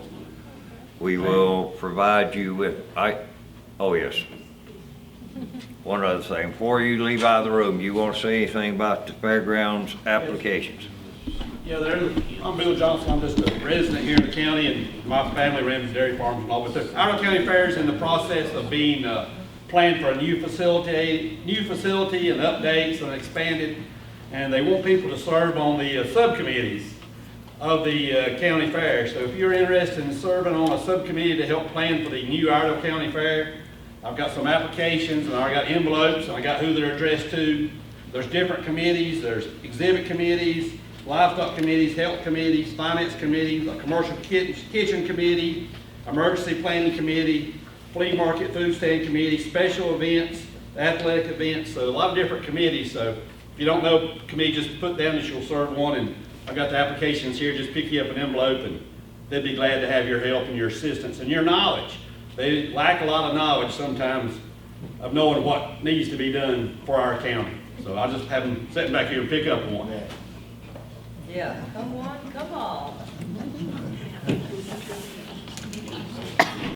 We will provide you with, oh yes. One other thing, before you leave out of the room, you want to say anything about the fairgrounds applications? Yeah, I'm Bill Johnson. I'm just a resident here in the county, and my family runs dairy farms and all. But the Iredell County Fair is in the process of being planned for a new facility and updates and expanded. And they want people to serve on the subcommittees of the county fair. So if you're interested in serving on a subcommittee to help plan for the new Iredell County Fair, I've got some applications, and I got envelopes, and I got who they're addressed to. There's different committees. There's exhibit committees, livestock committees, health committees, finance committees, a commercial kitchen committee, emergency planning committee, flea market food stand committee, special events, athletic events. So a lot of different committees. So if you don't know committee, just put down that you'll serve one, and I've got the applications here. Just pick you up an envelope, and they'd be glad to have your help and your assistance and your knowledge. They lack a lot of knowledge sometimes of knowing what needs to be done for our county. So I just have them sitting back here and pick up one. Yeah, come on, come on.